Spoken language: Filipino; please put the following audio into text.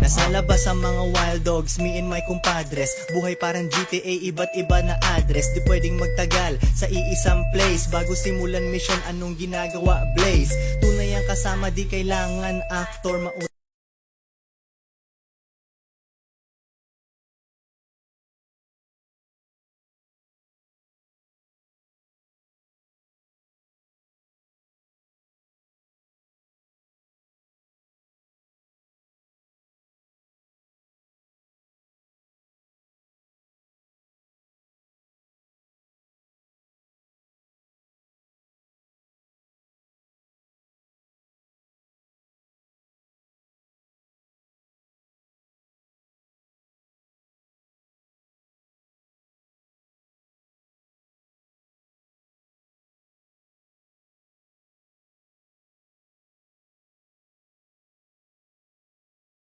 Nasa labas ang mga wild dogs, me and my compadres. Buhay parang GTA, iba't iba na address. Di pwedeng magtagal sa iisang place. Bago simulan mission, anong ginagawa Blaze? Tunay ang kasama, di kailangan actor.